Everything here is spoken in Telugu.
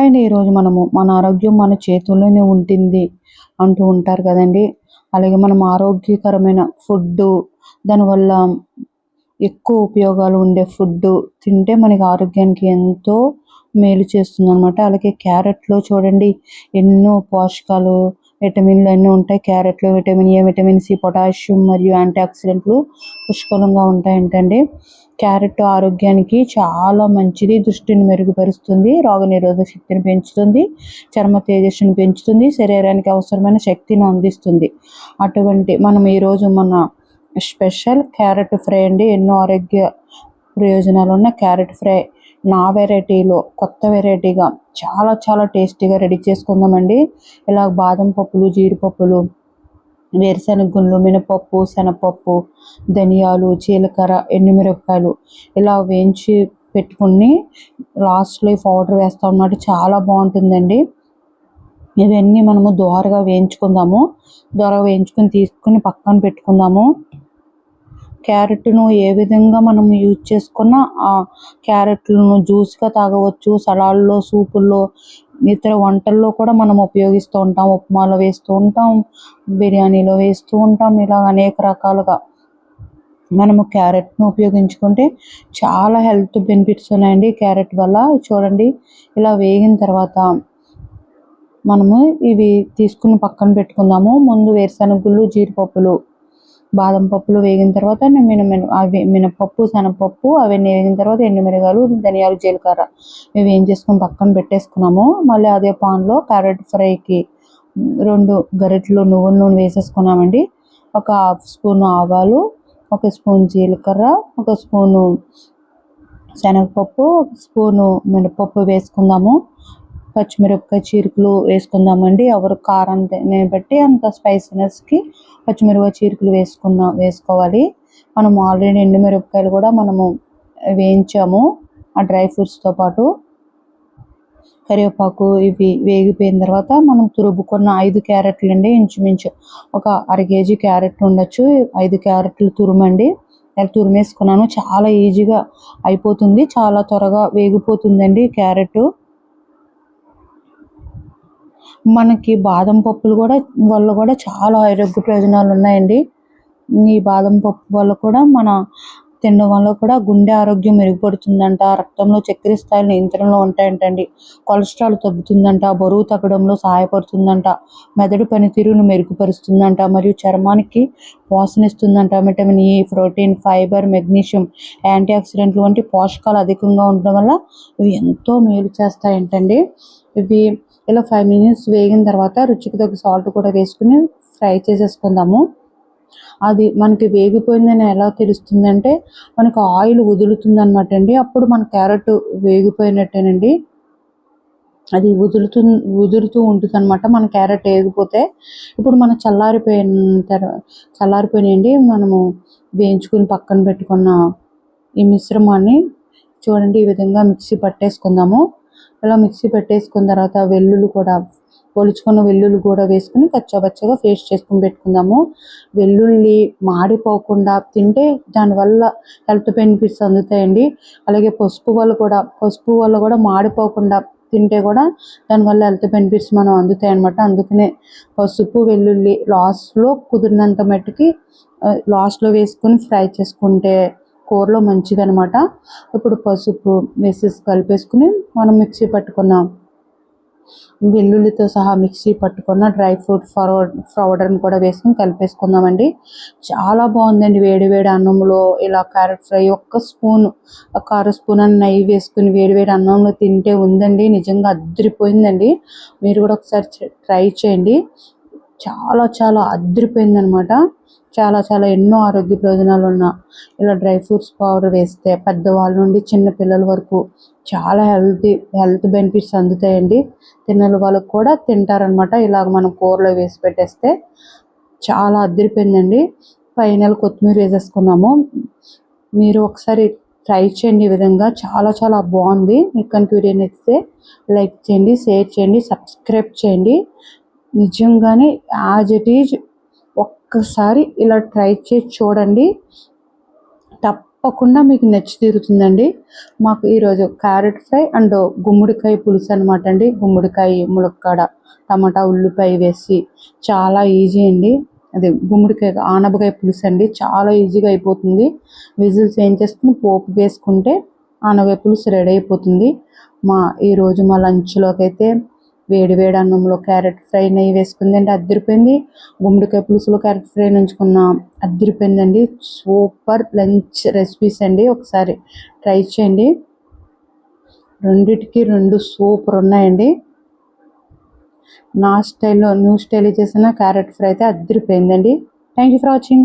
అండ్ ఈరోజు మనము మన ఆరోగ్యం మన చేతుల్లోనే ఉంటుంది అంటూ ఉంటారు కదండి. అలాగే మనం ఆరోగ్యకరమైన ఫుడ్డు, దానివల్ల ఎక్కువ ఉపయోగాలు ఉండే ఫుడ్డు తింటే మనకి ఆరోగ్యానికి ఎంతో మేలు చేస్తుందనమాట. అలాగే క్యారెట్‌లో చూడండి ఎన్నో పోషకాలు, విటమిన్‌లు అన్నీ ఉంటాయి. క్యారెట్‌లో vitamin A, vitamin C, potassium మరియు యాంటీ ఆక్సిడెంట్లు పుష్కలంగా ఉంటాయంటండి. క్యారెట్ ఆరోగ్యానికి చాలా మంచిది. దృష్టిని మెరుగుపరుస్తుంది, రోగనిరోధక శక్తిని పెంచుతుంది, చర్మ తేజస్సును పెంచుతుంది, శరీరానికి అవసరమైన శక్తిని అందిస్తుంది. అటువంటి మనం ఈరోజు మన స్పెషల్ క్యారెట్ ఫ్రై అండి. ఎన్నో ఆరోగ్య ప్రయోజనాలు ఉన్న క్యారెట్ ఫ్రై నా వెరైటీలో కొత్త వెరైటీగా చాలా చాలా టేస్టీగా రెడీ చేసుకుందామండి. ఇలా బాదం పప్పులు, జీడిపప్పులు, వేరుశనగ గుళ్ళు, మినపప్పు, శనగపప్పు, ధనియాలు, జీలకర్ర, ఎండుమిరపకాయలు ఇలా వేయించి పెట్టుకుని లాస్ట్లో పౌడర్ వేస్తాం అన్నమాట. చాలా బాగుంటుందండి. ఇవన్నీ మనము దోరగా వేయించుకుందాము. దోరగా వేయించుకొని తీసుకుని పక్కన పెట్టుకుందాము. క్యారెట్ను ఏ విధంగా మనం యూజ్ చేసుకున్నా ఆ క్యారెట్లను జ్యూస్గా తాగవచ్చు, సలాడ్లో, సూపుల్లో, ఇతర వంటల్లో కూడా మనం ఉపయోగిస్తూ ఉంటాం. ఉప్మాలో వేస్తూ ఉంటాం, బిర్యానీలో వేస్తూ ఉంటాం. ఇలా అనేక రకాలుగా మనము క్యారెట్ను ఉపయోగించుకుంటే చాలా హెల్త్ బెనిఫిట్స్ ఉన్నాయండి క్యారెట్ వల్ల. చూడండి ఇలా వేగిన తర్వాత మనము ఇవి తీసుకుని పక్కన పెట్టుకుందాము. ముందు వేరుశనగ గుళ్ళు, జీడిపప్పులు, బాదం పప్పులు వేగిన తర్వాత మినపప్పు, శనగపప్పు అవన్నీ వేగిన తర్వాత ఎండుమిరగాయలు, ధనియాలు, జీలకర్ర ఇవి ఏం చేసుకుని పక్కన పెట్టేసుకున్నాము. మళ్ళీ అదే పాన్లో క్యారెట్ ఫ్రైకి 2 గరిటెలు నువ్వుల నూనె వేసేసుకున్నామండి. ఒక హాఫ్ స్పూన్ ఆవాలు, 1 స్పూన్ జీలకర్ర, 1 స్పూను శనగపప్పు, 1 స్పూను మినపప్పు వేసుకుందాము. పచ్చిమిరపకాయ చీరుకులు వేసుకుందామండి. ఎవరు కారాన్ని బట్టి అంత స్పైసీనెస్కి పచ్చిమిరపకాయ చీరుకులు వేసుకోవాలి. మనం ఆల్రెడీ ఎండుమిరపకాయలు కూడా మనము వేయించాము ఆ డ్రై ఫ్రూట్స్తో పాటు. కరివేపాకు ఇవి వేగిపోయిన తర్వాత మనం తురుముకున్న 5 క్యారెట్లు అండి. ఇంచుమించు ఒక అర కేజీ క్యారెట్ ఉండొచ్చు. 5 క్యారెట్లు తురుమండి. తురిమేసుకున్నాను. చాలా ఈజీగా అయిపోతుంది, చాలా త్వరగా వేగిపోతుందండి క్యారెట్. మనకి బాదం పప్పులు వల్ల కూడా చాలా ఆరోగ్య ప్రయోజనాలు ఉన్నాయండి. ఈ బాదం పప్పు వల్ల కూడా తినడం వల్ల కూడా గుండె ఆరోగ్యం మెరుగుపడుతుందంట, రక్తంలో చక్కెర స్థాయిలు నియంత్రణలో ఉంటాయంటండి, కొలెస్ట్రాల్ తగ్గుతుందంట, బరువు తగ్గడంలో సహాయపడుతుందంట, మెదడు పనితీరును మెరుగుపరుస్తుందంట, మరియు చర్మానికి వాసనిస్తుందంట. Vitamin E, protein, fibre, magnesium, యాంటీ ఆక్సిడెంట్లు వంటి పోషకాలు అధికంగా ఉండడం వల్ల ఇవి ఎంతో మేలు చేస్తాయంటండి. ఇవి ఇలా 5 మినిట్స్ వేగిన తర్వాత రుచికి తగ్గ సాల్ట్ కూడా వేసుకుని ఫ్రై చేసేసుకుందాము. అది మనకి వేగిపోయిందని ఎలా తెలుస్తుందంటే మనకు ఆయిల్ వదులుతుందన్నమాట అండి. అప్పుడు మన క్యారెట్ వేగిపోయినట్టేనండి. అది ఉదురుతూ ఉంటుంది అనమాట మన క్యారెట్ వేగిపోతే. ఇప్పుడు మనం చల్లారిపోయినాయండి. మనము వేయించుకుని పక్కన పెట్టుకున్న ఈ మిశ్రమాన్ని చూడండి ఈ విధంగా మిక్సీ పట్టేసుకుందాము. ఇలా మిక్సీ పెట్టేసుకున్న తర్వాత పొలుచుకున్న వెల్లుల్లి కూడా వేసుకుని కచ్చాపచ్చాగా పేస్ట్ చేసుకుని పెట్టుకుందాము. వెల్లుల్లి మాడిపోకుండా తింటే దానివల్ల హెల్త్ బెనిఫిట్స్ అందుతాయండి. అలాగే పసుపు వల్ల కూడా మాడిపోకుండా తింటే కూడా దానివల్ల హెల్త్ బెనిఫిట్స్ మనం అందుతాయి అన్నమాట. అందుకనే పసుపు, వెల్లుల్లి లాస్ట్లో కుదిరినంత మట్టుకి లాస్ట్లో వేసుకుని ఫ్రై చేసుకుంటే కూరలో మంచిదనమాట. ఇప్పుడు పసుపు వేసేసి కలిపేసుకుని మనం మిక్సీ పట్టుకున్నాం వెల్లుల్లితో సహా మిక్సీ పట్టుకున్న డ్రై ఫ్రూట్ పౌడర్ని కూడా వేసుకుని కలిపేసుకుందామండి. చాలా బాగుందండి. వేడి అన్నంలో ఇలా క్యారెట్ ఫ్రై ఒక అర స్పూన్ అని నెయ్యి వేసుకుని వేడి అన్నంలో తింటే ఉందండి నిజంగా అద్దరిపోయిందండి. మీరు కూడా ఒకసారి ట్రై చేయండి. చాలా చాలా అద్దరిపోయిందనమాట. చాలా చాలా ఎన్నో ఆరోగ్య ప్రయోజనాలు ఉన్న ఇలా డ్రై ఫ్రూట్స్ పౌడర్ వేస్తే పెద్దవాళ్ళ నుండి చిన్న పిల్లల వరకు చాలా హెల్త్ బెనిఫిట్స్ అందుతాయండి. తినని వాళ్ళకు కూడా తింటారనమాట. ఇలాగ మనం కూరలో వేసి పెట్టేస్తే చాలా అద్దరిపోయిందండి. పైన కొత్తిమీర వేసేసుకున్నాము. మీరు ఒకసారి ట్రై చేయండి. ఈ విధంగా చాలా చాలా బాగుంది. మీకు కనుక వీడియో నచ్చితే లైక్ చేయండి, షేర్ చేయండి, సబ్స్క్రైబ్ చేయండి. నిజంగానే యాజ్ ఇట్ ఈజ్ ఒక్కసారి ఇలా ట్రై చేసి చూడండి. తప్పకుండా మీకు నచ్చి తీరుతుందండి. మాకు ఈరోజు క్యారెట్ ఫ్రై అండ్ గుమ్మడికాయ పులుసు అనమాట అండి. గుమ్మడికాయ, ములక్కాడ, టమాటా, ఉల్లిపాయ వేసి చాలా ఈజీ అండి. అదే గుమ్మడికాయ ఆనపకాయ పులుసు అండి. చాలా ఈజీగా అయిపోతుంది. విజిల్స్ ఏం చేస్తుంది, పోపు వేసుకుంటే ఆనపకాయ పులుసు రెడీ అయిపోతుంది. ఈరోజు మా లంచ్లోకి అయితే వేడి వేడి అన్నంలో క్యారెట్ ఫ్రై నెయ్యి వేసుకుందండి, అద్దరిపోయింది. గుమ్మడికాయ పులుసులో క్యారెట్ ఫ్రై నంచుకున్న అద్దరిపోయిందండి. సూపర్ లంచ్ రెసిపీస్ అండి. ఒకసారి ట్రై చేయండి. రెండిటికి రెండు సూపర్ ఉన్నాయండి. నా స్టైల్లో న్యూ స్టైల్ చేసిన క్యారెట్ ఫ్రై అయితే అద్దరిపోయిందండి. Thank you for watching.